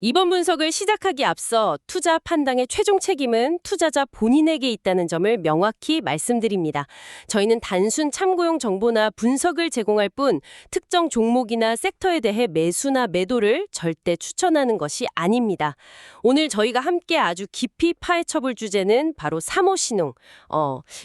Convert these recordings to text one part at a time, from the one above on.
이번 분석을 시작하기 앞서 투자 판단의 최종 책임은 투자자 본인에게 있다는 점을 명확히 말씀드립니다. 저희는 단순 참고용 정보나 분석을 제공할 뿐 특정 종목이나 섹터에 대해 매수나 매도를 절대 추천하는 것이 아닙니다. 오늘 저희가 함께 아주 깊이 파헤쳐 볼 주제는 바로 사모신용,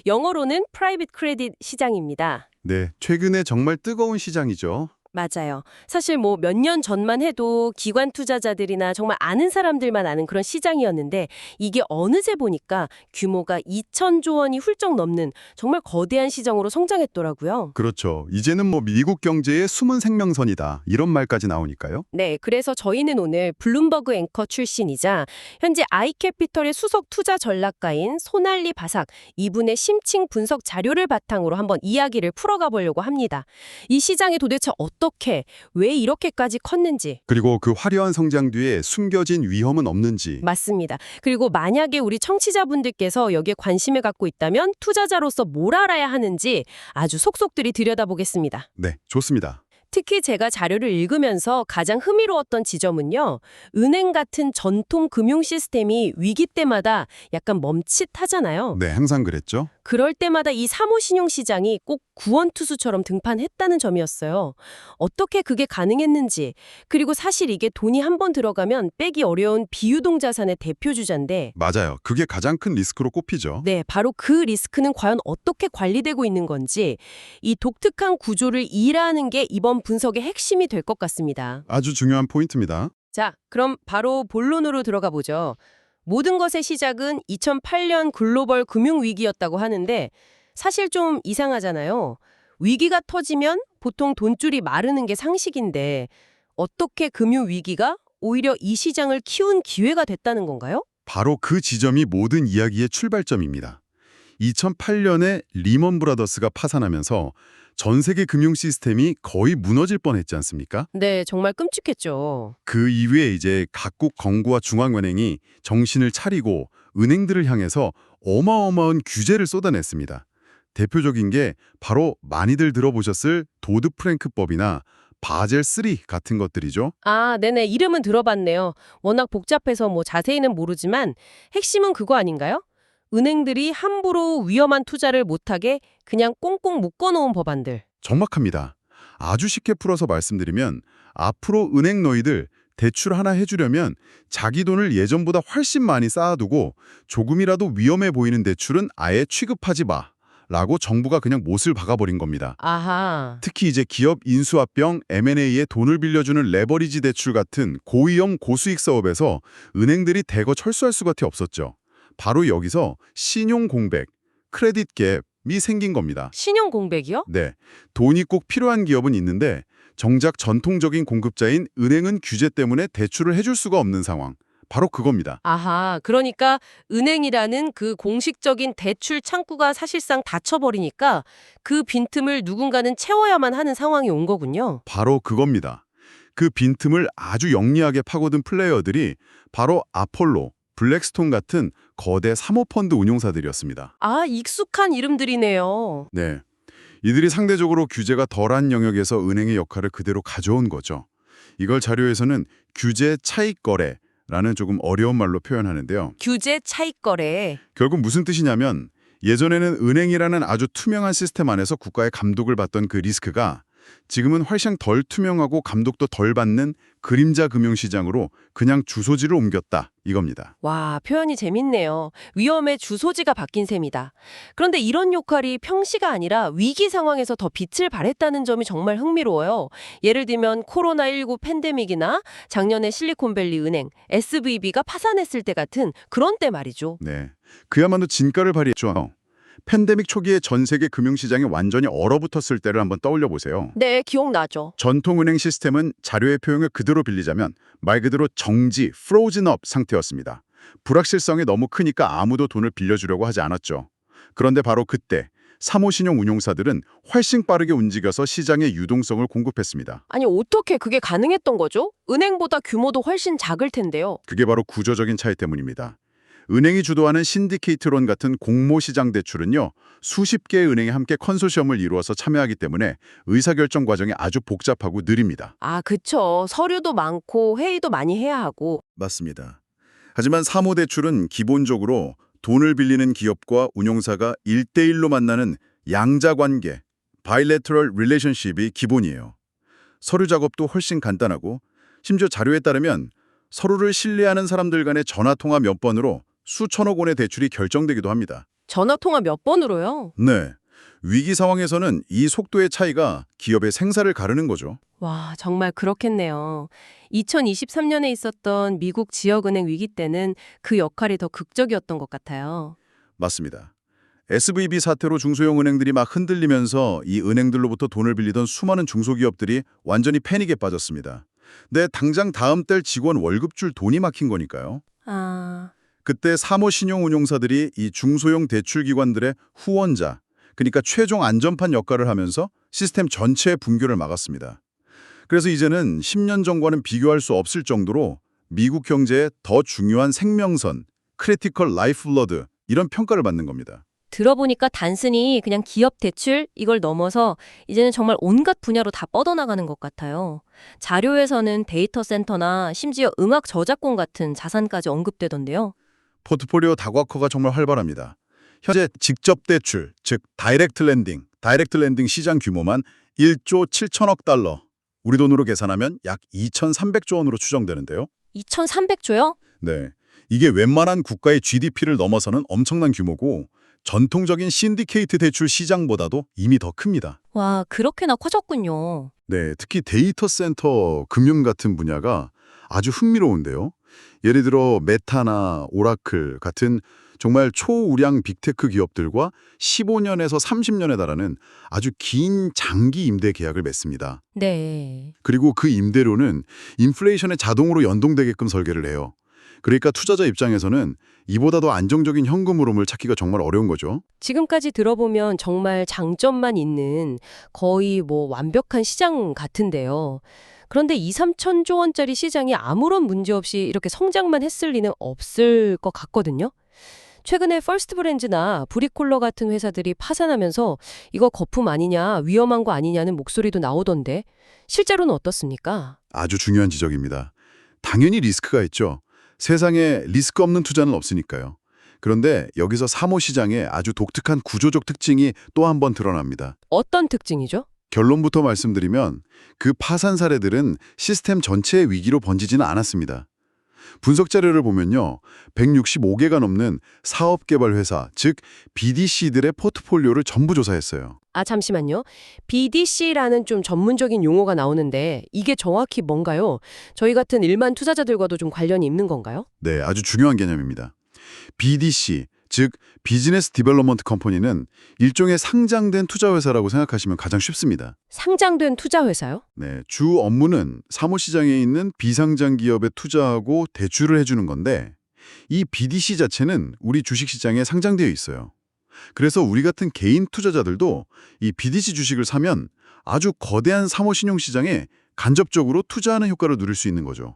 영어로는 프라이빗 크레딧 시장입니다. 네, 최근에 정말 뜨거운 시장이죠. 맞아요. 사실 뭐 몇 년 전만 해도 기관 투자자들이나 정말 아는 사람들만 아는 그런 시장이었는데 이게 어느새 보니까 규모가 2천조 원이 훌쩍 넘는 정말 거대한 시장으로 성장했더라고요. 그렇죠. 이제는 뭐 미국 경제의 숨은 생명선이다. 이런 말까지 나오니까요. 네, 그래서 저희는 오늘 블룸버그 앵커 출신이자 현재 아이캐피털의 수석 투자 전략가인 손알리 바삭 이분의 심층 분석 자료를 바탕으로 한번 이야기를 풀어가 보려고 합니다. 이 시장이 도대체 어떻게, 왜 이렇게까지 컸는지. 그리고 그 화려한 성장 뒤에 숨겨진 위험은 없는지. 맞습니다. 그리고 만약에 우리 청취자분들께서 여기에 관심을 갖고 있다면 투자자로서 뭘 알아야 하는지 아주 속속들이 들여다보겠습니다. 네, 좋습니다. 특히 제가 자료를 읽으면서 가장 흥미로웠던 지점은요. 은행 같은 전통 금융 시스템이 위기 때마다 약간 멈칫하잖아요. 네, 항상 그랬죠. 그럴 때마다 이 사모신용 시장이 꼭 구원투수처럼 등판했다는 점이었어요. 어떻게 그게 가능했는지, 그리고 사실 이게 돈이 한 번 들어가면 빼기 어려운 비유동 자산의 대표 주자인데 맞아요. 그게 가장 큰 리스크로 꼽히죠. 네, 바로 그 리스크는 과연 어떻게 관리되고 있는 건지 이 독특한 구조를 이해하는 게 이번 분석의 핵심이 될 것 같습니다. 아주 중요한 포인트입니다. 자, 그럼 바로 본론으로 들어가 보죠. 모든 것의 시작은 2008년 글로벌 금융위기였다고 하는데 사실 좀 이상하잖아요. 위기가 터지면 보통 돈줄이 마르는 게 상식인데 어떻게 금융위기가 오히려 이 시장을 키운 기회가 됐다는 건가요? 바로 그 지점이 모든 이야기의 출발점입니다. 2008년에 리먼 브라더스가 파산하면서 전 세계 금융 시스템이 거의 무너질 뻔했지 않습니까? 네, 정말 끔찍했죠. 그 이후에 이제 각국 정부와 중앙은행이 정신을 차리고 은행들을 향해서 어마어마한 규제를 쏟아냈습니다. 대표적인 게 바로 많이들 들어보셨을 도드-프랭크법이나 바젤 3 같은 것들이죠. 아, 네네. 이름은 들어봤네요. 워낙 복잡해서 뭐 자세히는 모르지만 핵심은 그거 아닌가요? 은행들이 함부로 위험한 투자를 못하게 그냥 꽁꽁 묶어놓은 법안들. 정확합니다. 아주 쉽게 풀어서 말씀드리면 앞으로 은행 너희들 대출 하나 해주려면 자기 돈을 예전보다 훨씬 많이 쌓아두고 조금이라도 위험해 보이는 대출은 아예 취급하지 마 라고 정부가 그냥 못을 박아버린 겁니다. 아하. 특히 이제 기업 인수합병, M&A에 돈을 빌려주는 레버리지 대출 같은 고위험 고수익 사업에서 은행들이 대거 철수할 수밖에 없었죠. 바로 여기서 신용 공백, 크레딧 갭이 생긴 겁니다. 신용 공백이요? 네, 돈이 꼭 필요한 기업은 있는데 정작 전통적인 공급자인 은행은 규제 때문에 대출을 해줄 수가 없는 상황. 바로 그겁니다. 아하. 그러니까 은행이라는 그 공식적인 대출 창구가 사실상 닫혀버리니까 그 빈틈을 누군가는 채워야만 하는 상황이 온 거군요. 바로 그겁니다. 그 빈틈을 아주 영리하게 파고든 플레이어들이 바로 아폴로, 블랙스톤 같은 거대 사모펀드 운용사들이었습니다. 아, 익숙한 이름들이네요. 네, 이들이 상대적으로 규제가 덜한 영역에서 은행의 역할을 그대로 가져온 거죠. 이걸 자료에서는 규제 차익 거래라는 조금 어려운 말로 표현하는데요. 규제 차익 거래. 결국 무슨 뜻이냐면 예전에는 은행이라는 아주 투명한 시스템 안에서 국가의 감독을 받던 그 리스크가 지금은 훨씬 덜 투명하고 감독도 덜 받는 그림자 금융시장으로 그냥 주소지를 옮겼다 이겁니다. 와, 표현이 재밌네요. 위험의 주소지가 바뀐 셈이다. 그런데 이런 역할이 평시가 아니라 위기 상황에서 더 빛을 발했다는 점이 정말 흥미로워요. 예를 들면 코로나19 팬데믹이나 작년에 실리콘밸리 은행, SVB가 파산했을 때 같은 그런 때 말이죠. 네, 그야말로 진가를 발휘했죠. 팬데믹 초기에 전 세계 금융시장이 완전히 얼어붙었을 때를 한번 떠올려 보세요. 네, 기억나죠. 전통은행 시스템은 자료의 표현을 그대로 빌리자면 말 그대로 정지, frozen up 상태였습니다. 불확실성이 너무 크니까 아무도 돈을 빌려주려고 하지 않았죠. 그런데 바로 그때 사모신용 운용사들은 훨씬 빠르게 움직여서 시장의 유동성을 공급했습니다. 아니, 어떻게 그게 가능했던 거죠? 은행보다 규모도 훨씬 작을 텐데요. 그게 바로 구조적인 차이 때문입니다. 은행이 주도하는 신디케이트론 같은 공모시장 대출은요, 수십 개의 은행이 함께 컨소시엄을 이루어서 참여하기 때문에 의사결정 과정이 아주 복잡하고 느립니다. 아, 그쵸. 서류도 많고 회의도 많이 해야 하고. 맞습니다. 하지만 사모대출은 기본적으로 돈을 빌리는 기업과 운용사가 1대1로 만나는 양자관계, bilateral relationship이 기본이에요. 서류 작업도 훨씬 간단하고 심지어 자료에 따르면 서로를 신뢰하는 사람들 간의 전화통화 몇 번으로 수천억 원의 대출이 결정되기도 합니다. 전화통화 몇 번으로요? 네. 위기 상황에서는 이 속도의 차이가 기업의 생사를 가르는 거죠. 와, 정말 그렇겠네요. 2023년에 있었던 미국 지역은행 위기 때는 그 역할이 더 극적이었던 것 같아요. 맞습니다. SVB 사태로 중소형 은행들이 막 흔들리면서 이 은행들로부터 돈을 빌리던 수많은 중소기업들이 완전히 패닉에 빠졌습니다. 근데 당장 다음 달 직원 월급 줄 돈이 막힌 거니까요. 아, 그때 사모신용운용사들이 이 중소형 대출기관들의 후원자, 그러니까 최종 안전판 역할을 하면서 시스템 전체의 붕괴를 막았습니다. 그래서 이제는 10년 전과는 비교할 수 없을 정도로 미국 경제의 더 중요한 생명선, 크리티컬 라이프블러드 이런 평가를 받는 겁니다. 들어보니까 단순히 그냥 기업 대출 이걸 넘어서 이제는 정말 온갖 분야로 다 뻗어나가는 것 같아요. 자료에서는 데이터 센터나 심지어 음악 저작권 같은 자산까지 언급되던데요. 포트폴리오 다각화가 정말 활발합니다. 현재 직접 대출, 즉 다이렉트 랜딩 시장 규모만 1조 7천억 달러, 우리 돈으로 계산하면 약 2,300조 원으로 추정되는데요. 2,300조요? 네, 이게 웬만한 국가의 GDP를 넘어서는 엄청난 규모고 전통적인 신디케이트 대출 시장보다도 이미 더 큽니다. 와, 그렇게나 커졌군요. 네, 특히 데이터 센터 금융 같은 분야가 아주 흥미로운데요. 예를 들어 메타나 오라클 같은 정말 초우량 빅테크 기업들과 15년에서 30년에 달하는 아주 긴 장기 임대 계약을 맺습니다. 네. 그리고 그 임대료는 인플레이션에 자동으로 연동되게끔 설계를 해요. 그러니까 투자자 입장에서는 이보다 더 안정적인 현금 흐름을 찾기가 정말 어려운 거죠. 지금까지 들어보면 정말 장점만 있는 거의 완벽한 시장 같은데요. 그런데 2, 3천조 원짜리 시장이 아무런 문제 없이 이렇게 성장만 했을 리는 없을 것 같거든요. 최근에 퍼스트 브랜즈나 브리콜러 같은 회사들이 파산하면서 이거 거품 아니냐, 위험한 거 아니냐는 목소리도 나오던데 실제로는 어떻습니까? 아주 중요한 지적입니다. 당연히 리스크가 있죠. 세상에 리스크 없는 투자는 없으니까요. 그런데 여기서 사모시장의 아주 독특한 구조적 특징이 또 한 번 드러납니다. 어떤 특징이죠? 결론부터 말씀드리면 그 파산 사례들은 시스템 전체의 위기로 번지지는 않았습니다. 분석 자료를 보면요. 165개가 넘는 사업개발회사, 즉 BDC들의 포트폴리오를 전부 조사했어요. 아, 잠시만요. BDC라는 좀 전문적인 용어가 나오는데 이게 정확히 뭔가요? 저희 같은 일반 투자자들과도 좀 관련이 있는 건가요? 네, 아주 중요한 개념입니다. BDC, 즉 비즈니스 디벨롭먼트 컴퍼니는 일종의 상장된 투자회사라고 생각하시면 가장 쉽습니다. 상장된 투자 회사요? 네, 주 업무는 사모시장에 있는 비상장 기업에 투자하고 대출을 해주는 건데 이 BDC 자체는 우리 주식시장에 상장되어 있어요. 그래서 우리 같은 개인 투자자들도 이 BDC 주식을 사면 아주 거대한 사모신용시장에 간접적으로 투자하는 효과를 누릴 수 있는 거죠.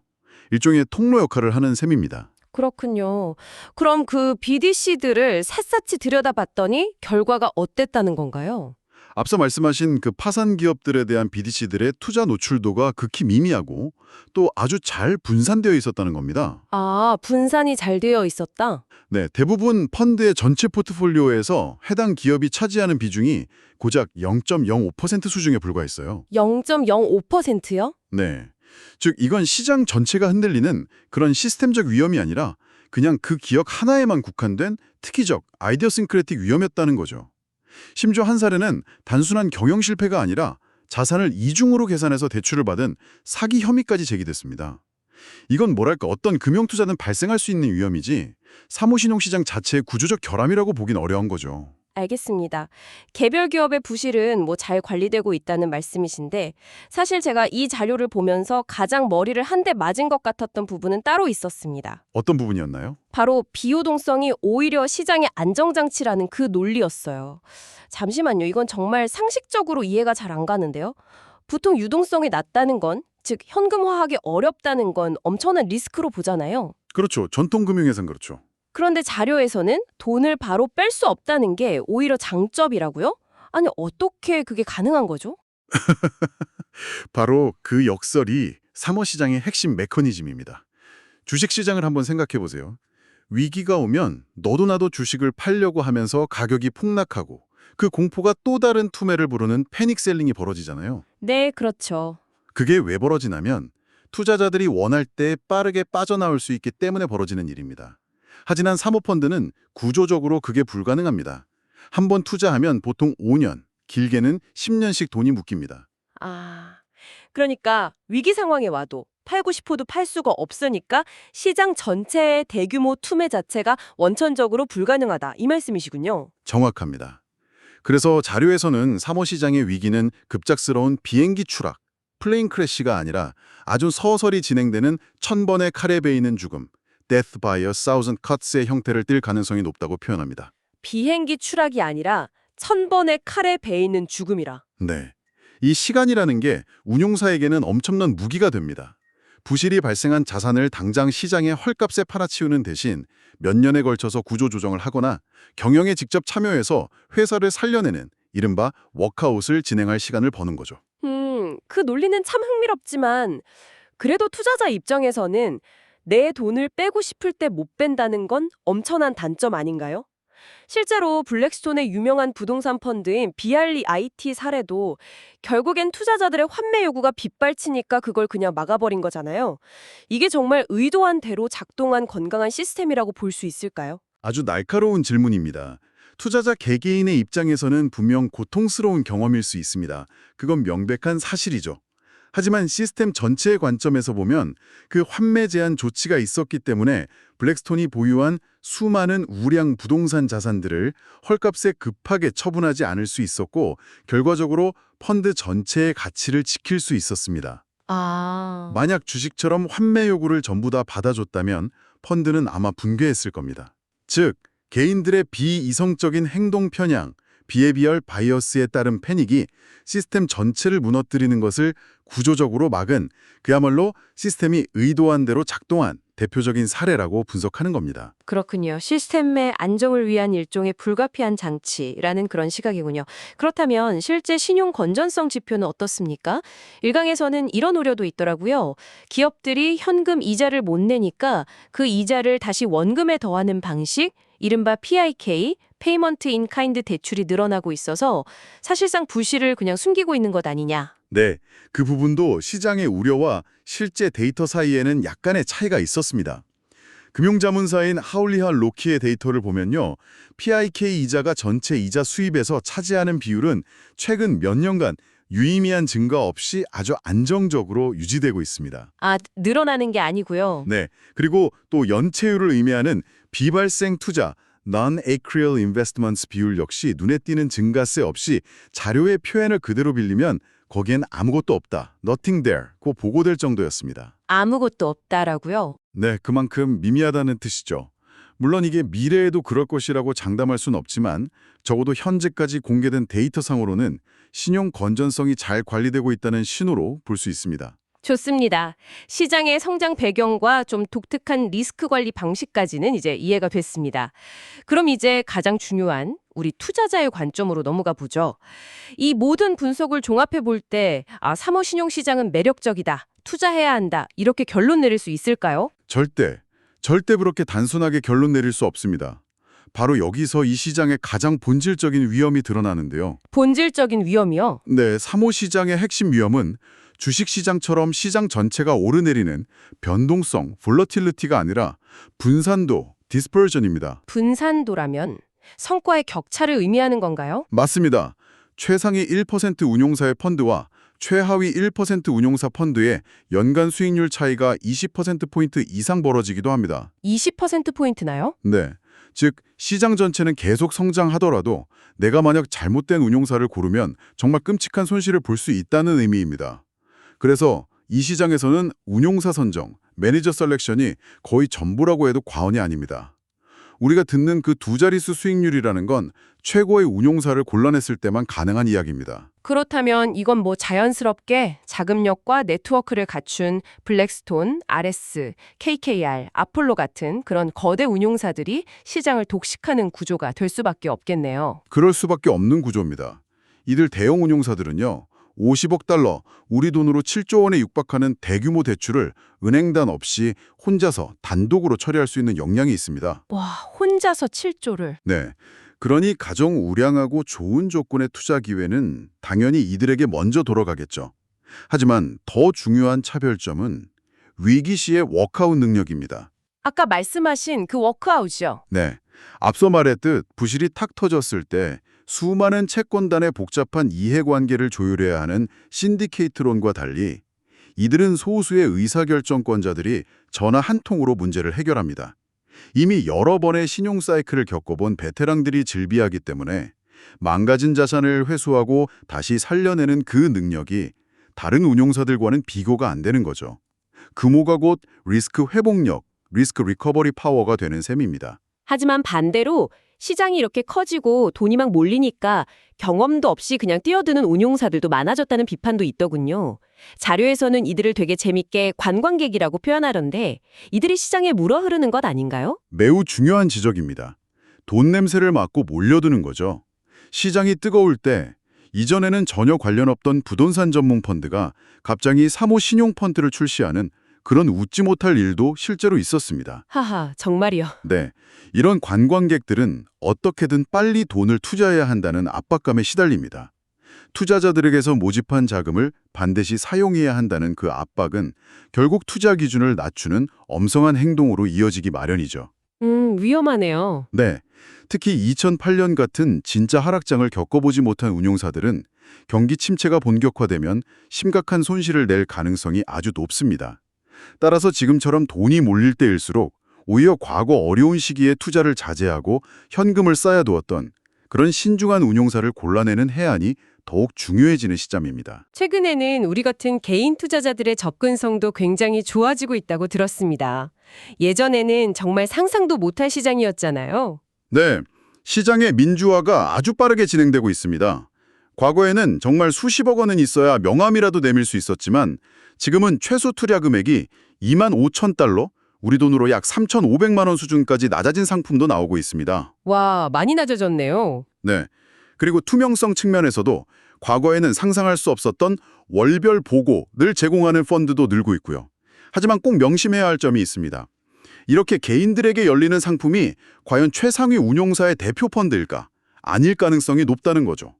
일종의 통로 역할을 하는 셈입니다. 그렇군요. 그럼 그 BDC들을 샅샅이 들여다봤더니 결과가 어땠다는 건가요? 앞서 말씀하신 그 파산 기업들에 대한 BDC들의 투자 노출도가 극히 미미하고 또 아주 잘 분산되어 있었다는 겁니다. 아, 분산이 잘 되어 있었다? 네, 대부분 펀드의 전체 포트폴리오에서 해당 기업이 차지하는 비중이 고작 0.05% 수준에 불과했어요. 0.05%요? 네. 즉 이건 시장 전체가 흔들리는 그런 시스템적 위험이 아니라 그냥 그 기업 하나에만 국한된 특이적 아이디어싱크레틱 위험이었다는 거죠. 심지어 한 사례는 단순한 경영 실패가 아니라 자산을 이중으로 계산해서 대출을 받은 사기 혐의까지 제기됐습니다. 이건 뭐랄까 어떤 금융투자는 발생할 수 있는 위험이지 사모신용시장 자체의 구조적 결함이라고 보긴 어려운 거죠. 알겠습니다. 개별 기업의 부실은 잘 관리되고 있다는 말씀이신데 사실 제가 이 자료를 보면서 가장 머리를 한 대 맞은 것 같았던 부분은 따로 있었습니다. 어떤 부분이었나요? 바로 비유동성이 오히려 시장의 안정장치라는 그 논리였어요. 잠시만요. 이건 정말 상식적으로 이해가 잘 안 가는데요. 보통 유동성이 낮다는 건, 즉 현금화하기 어렵다는 건 엄청난 리스크로 보잖아요. 그렇죠. 전통금융에선 그렇죠. 그런데 자료에서는 돈을 바로 뺄 수 없다는 게 오히려 장점이라고요? 아니, 어떻게 그게 가능한 거죠? 바로 그 역설이 사모시장의 핵심 메커니즘입니다. 주식시장을 한번 생각해 보세요. 위기가 오면 너도 나도 주식을 팔려고 하면서 가격이 폭락하고 그 공포가 또 다른 투매를 부르는 패닉셀링이 벌어지잖아요. 네, 그렇죠. 그게 왜 벌어지냐면 투자자들이 원할 때 빠르게 빠져나올 수 있기 때문에 벌어지는 일입니다. 하지만 사모펀드는 구조적으로 그게 불가능합니다. 한 번 투자하면 보통 5년, 길게는 10년씩 돈이 묶입니다. 아, 그러니까 위기 상황에 와도 팔고 싶어도 팔 수가 없으니까 시장 전체의 대규모 투매 자체가 원천적으로 불가능하다. 이 말씀이시군요. 정확합니다. 그래서 자료에서는 사모시장의 위기는 급작스러운 비행기 추락, 플레인 크래시가 아니라 아주 서서히 진행되는 1000번의 칼에 베이는 죽음, death by a thousand cuts의 형태를 띨 가능성이 높다고 표현합니다. 비행기 추락이 아니라 1000번의 칼에 베이는 죽음이라. 네. 이 시간이라는 게 운용사에게는 엄청난 무기가 됩니다. 부실이 발생한 자산을 당장 시장의 헐값에 팔아치우는 대신 몇 년에 걸쳐서 구조조정을 하거나 경영에 직접 참여해서 회사를 살려내는 이른바 워크아웃을 진행할 시간을 버는 거죠. 그 논리는 참 흥미롭지만 그래도 투자자 입장에서는 내 돈을 빼고 싶을 때 못 뺀다는 건 엄청난 단점 아닌가요? 실제로 블랙스톤의 유명한 부동산 펀드인 비알리 IT 사례도 결국엔 투자자들의 환매 요구가 빗발치니까 그걸 그냥 막아버린 거잖아요. 이게 정말 의도한 대로 작동한 건강한 시스템이라고 볼 수 있을까요? 아주 날카로운 질문입니다. 투자자 개개인의 입장에서는 분명 고통스러운 경험일 수 있습니다. 그건 명백한 사실이죠. 하지만 시스템 전체의 관점에서 보면 그 환매 제한 조치가 있었기 때문에 블랙스톤이 보유한 수많은 우량 부동산 자산들을 헐값에 급하게 처분하지 않을 수 있었고 결과적으로 펀드 전체의 가치를 지킬 수 있었습니다. 아, 만약 주식처럼 환매 요구를 전부 다 받아줬다면 펀드는 아마 붕괴했을 겁니다. 즉, 개인들의 비이성적인 행동 편향, 비헤비얼 바이어스에 따른 패닉이 시스템 전체를 무너뜨리는 것을 구조적으로 막은 그야말로 시스템이 의도한 대로 작동한 대표적인 사례라고 분석하는 겁니다. 그렇군요. 시스템의 안정을 위한 일종의 불가피한 장치라는 그런 시각이군요. 그렇다면 실제 신용 건전성 지표는 어떻습니까? 일강에서는 이런 우려도 있더라고요. 기업들이 현금 이자를 못 내니까 그 이자를 다시 원금에 더하는 방식, 이른바 PIK, 페이먼트 인 카인드 대출이 늘어나고 있어서 사실상 부실을 그냥 숨기고 있는 것 아니냐. 네, 그 부분도 시장의 우려와 실제 데이터 사이에는 약간의 차이가 있었습니다. 금융자문사인 하울리하 로키의 데이터를 보면요. PIK 이자가 전체 이자 수입에서 차지하는 비율은 최근 몇 년간 유의미한 증가 없이 아주 안정적으로 유지되고 있습니다. 아, 늘어나는 게 아니고요. 네, 그리고 또 연체율을 의미하는 비발생 투자, Non-accrual investments 비율 역시 눈에 띄는 증가세 없이 자료의 표현을 그대로 빌리면 거기엔 아무것도 없다, nothing there, 고 보고될 정도였습니다. 아무것도 없다라고요. 네, 그만큼 미미하다는 뜻이죠. 물론 이게 미래에도 그럴 것이라고 장담할 수는 없지만 적어도 현재까지 공개된 데이터상으로는 신용 건전성이 잘 관리되고 있다는 신호로 볼 수 있습니다. 좋습니다. 시장의 성장 배경과 좀 독특한 리스크 관리 방식까지는 이제 이해가 됐습니다. 그럼 이제 가장 중요한 우리 투자자의 관점으로 넘어가 보죠. 이 모든 분석을 종합해 볼 때 사모신용 시장은 매력적이다, 투자해야 한다, 이렇게 결론 내릴 수 있을까요? 절대 그렇게 단순하게 결론 내릴 수 없습니다. 바로 여기서 이 시장의 가장 본질적인 위험이 드러나는데요. 본질적인 위험이요? 네, 사모시장의 핵심 위험은 주식시장처럼 시장 전체가 오르내리는 변동성, 볼러틸리티가 아니라 분산도, 디스퍼전입니다. 분산도라면 성과의 격차를 의미하는 건가요? 맞습니다. 최상위 1% 운용사의 펀드와 최하위 1% 운용사 펀드의 연간 수익률 차이가 20%포인트 이상 벌어지기도 합니다. 20%포인트나요? 네, 즉 시장 전체는 계속 성장하더라도 내가 만약 잘못된 운용사를 고르면 정말 끔찍한 손실을 볼 수 있다는 의미입니다. 그래서 이 시장에서는 운용사 선정, 매니저 셀렉션이 거의 전부라고 해도 과언이 아닙니다. 우리가 듣는 그 두 자릿수 수익률이라는 건 최고의 운용사를 골라냈을 때만 가능한 이야기입니다. 그렇다면 이건 뭐 자연스럽게 자금력과 네트워크를 갖춘 블랙스톤, RS, KKR, 아폴로 같은 그런 거대 운용사들이 시장을 독식하는 구조가 될 수밖에 없겠네요. 그럴 수밖에 없는 구조입니다. 이들 대형 운용사들은요. 50억 달러, 우리 돈으로 7조 원에 육박하는 대규모 대출을 은행단 없이 혼자서 단독으로 처리할 수 있는 역량이 있습니다. 와, 혼자서 7조를. 네. 그러니 가장 우량하고 좋은 조건의 투자 기회는 당연히 이들에게 먼저 돌아가겠죠. 하지만 더 중요한 차별점은 위기 시의 워크아웃 능력입니다. 아까 말씀하신 그 워크아웃이요. 네. 앞서 말했듯 부실이 탁 터졌을 때 수많은 채권단의 복잡한 이해관계를 조율해야 하는 신디케이트론과 달리 이들은 소수의 의사결정권자들이 전화 한 통으로 문제를 해결합니다. 이미 여러 번의 신용 사이클을 겪어본 베테랑들이 즐비하기 때문에 망가진 자산을 회수하고 다시 살려내는 그 능력이 다른 운용사들과는 비교가 안 되는 거죠. 규모가 곧 리스크 회복력, 리스크 리커버리 파워가 되는 셈입니다. 하지만 반대로 시장이 이렇게 커지고 돈이 막 몰리니까 경험도 없이 그냥 뛰어드는 운용사들도 많아졌다는 비판도 있더군요. 자료에서는 이들을 되게 재밌게 관광객이라고 표현하던데 이들이 시장에 물어 흐르는 것 아닌가요? 매우 중요한 지적입니다. 돈 냄새를 맡고 몰려드는 거죠. 시장이 뜨거울 때 이전에는 전혀 관련 없던 부동산 전문 펀드가 갑자기 사모 신용 펀드를 출시하는 그런 웃지 못할 일도 실제로 있었습니다. 하하, 정말이요. 네, 이런 관광객들은 어떻게든 빨리 돈을 투자해야 한다는 압박감에 시달립니다. 투자자들에게서 모집한 자금을 반드시 사용해야 한다는 그 압박은 결국 투자 기준을 낮추는 엄성한 행동으로 이어지기 마련이죠. 위험하네요. 네, 특히 2008년 같은 진짜 하락장을 겪어보지 못한 운용사들은 경기 침체가 본격화되면 심각한 손실을 낼 가능성이 아주 높습니다. 따라서 지금처럼 돈이 몰릴 때일수록 오히려 과거 어려운 시기에 투자를 자제하고 현금을 쌓아두었던 그런 신중한 운용사를 골라내는 해안이 더욱 중요해지는 시점입니다. 최근에는 우리 같은 개인 투자자들의 접근성도 굉장히 좋아지고 있다고 들었습니다. 예전에는 정말 상상도 못할 시장이었잖아요. 네, 시장의 민주화가 아주 빠르게 진행되고 있습니다. 과거에는 정말 수십억 원은 있어야 명함이라도 내밀 수 있었지만 지금은 최소 투자 금액이 2만 5천 달러, 우리 돈으로 약 3,500만 원 수준까지 낮아진 상품도 나오고 있습니다. 와, 많이 낮아졌네요. 네. 그리고 투명성 측면에서도 과거에는 상상할 수 없었던 월별 보고를 제공하는 펀드도 늘고 있고요. 하지만 꼭 명심해야 할 점이 있습니다. 이렇게 개인들에게 열리는 상품이 과연 최상위 운용사의 대표 펀드일까? 아닐 가능성이 높다는 거죠.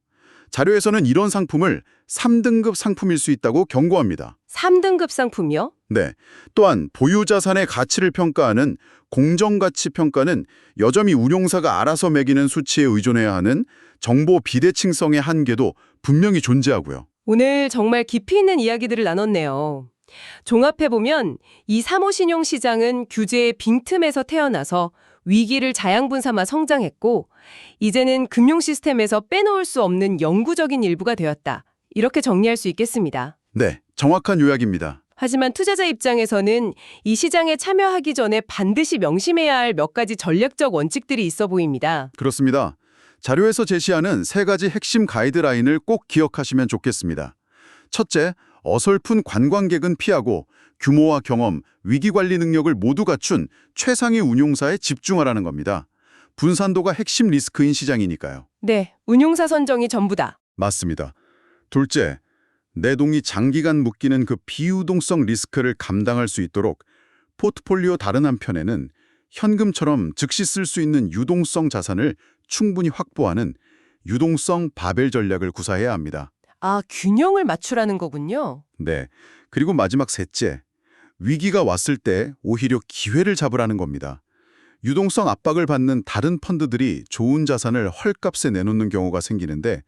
자료에서는 이런 상품을 3등급 상품일 수 있다고 경고합니다. 3등급 상품이요? 네. 또한 보유자산의 가치를 평가하는 공정가치 평가는 여전히 운용사가 알아서 매기는 수치에 의존해야 하는 정보 비대칭성의 한계도 분명히 존재하고요. 오늘 정말 깊이 있는 이야기들을 나눴네요. 종합해보면 이 사모신용 시장은 규제의 빈틈에서 태어나서 위기를 자양분 삼아 성장했고 이제는 금융 시스템에서 빼놓을 수 없는 영구적인 일부가 되었다. 이렇게 정리할 수 있겠습니다. 네, 정확한 요약입니다. 하지만 투자자 입장에서는 이 시장에 참여하기 전에 반드시 명심해야 할 몇 가지 전략적 원칙들이 있어 보입니다. 그렇습니다. 자료에서 제시하는 3가지 핵심 가이드라인을 꼭 기억하시면 좋겠습니다. 첫째, 어설픈 관광객은 피하고 규모와 경험, 위기관리 능력을 모두 갖춘 최상위 운용사에 집중하라는 겁니다. 분산도가 핵심 리스크인 시장이니까요. 네, 운용사 선정이 전부다. 맞습니다. 둘째, 내 돈이 장기간 묶이는 그 비유동성 리스크를 감당할 수 있도록 포트폴리오 다른 한편에는 현금처럼 즉시 쓸 수 있는 유동성 자산을 충분히 확보하는 유동성 바벨 전략을 구사해야 합니다. 아, 균형을 맞추라는 거군요. 네. 그리고 마지막 셋째, 위기가 왔을 때 오히려 기회를 잡으라는 겁니다. 유동성 압박을 받는 다른 펀드들이 좋은 자산을 헐값에 내놓는 경우가 생기는데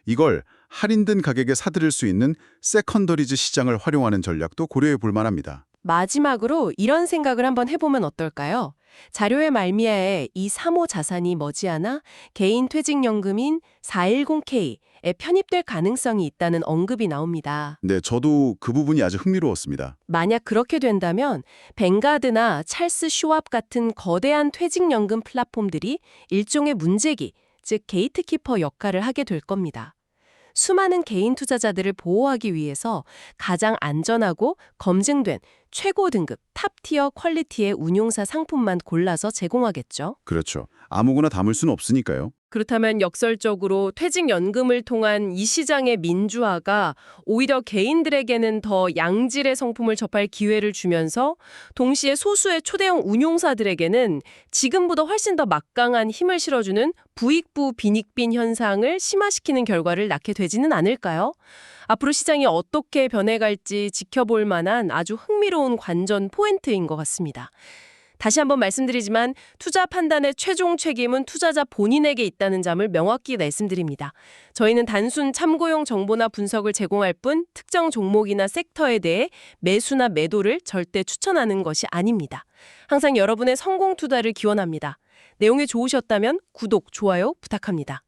이걸 할인된 가격에 사들일 수 있는 세컨더리즈 시장을 활용하는 전략도 고려해 볼 만합니다. 마지막으로 이런 생각을 한번 해보면 어떨까요? 자료의 말미야에 이 사모 자산이 머지않아 개인 퇴직연금인 410K, 편입될 가능성이 있다는 언급이 나옵니다. 네, 저도 그 부분이 아주 흥미로웠습니다. 만약 그렇게 된다면 뱅가드나 찰스 슈왑 같은 거대한 퇴직연금 플랫폼들이 일종의 문제기, 즉 게이트키퍼 역할을 하게 될 겁니다. 수많은 개인 투자자들을 보호하기 위해서 가장 안전하고 검증된 최고 등급 탑티어 퀄리티의 운용사 상품만 골라서 제공하겠죠. 그렇죠. 아무거나 담을 수는 없으니까요. 그렇다면 역설적으로 퇴직연금을 통한 이 시장의 민주화가 오히려 개인들에게는 더 양질의 상품을 접할 기회를 주면서 동시에 소수의 초대형 운용사들에게는 지금보다 훨씬 더 막강한 힘을 실어주는 부익부 빈익빈 현상을 심화시키는 결과를 낳게 되지는 않을까요? 앞으로 시장이 어떻게 변해갈지 지켜볼 만한 아주 흥미로운 관전 포인트인 것 같습니다. 다시 한번 말씀드리지만 투자 판단의 최종 책임은 투자자 본인에게 있다는 점을 명확히 말씀드립니다. 저희는 단순 참고용 정보나 분석을 제공할 뿐 특정 종목이나 섹터에 대해 매수나 매도를 절대 추천하는 것이 아닙니다. 항상 여러분의 성공 투자를 기원합니다. 내용이 좋으셨다면 구독, 좋아요 부탁합니다.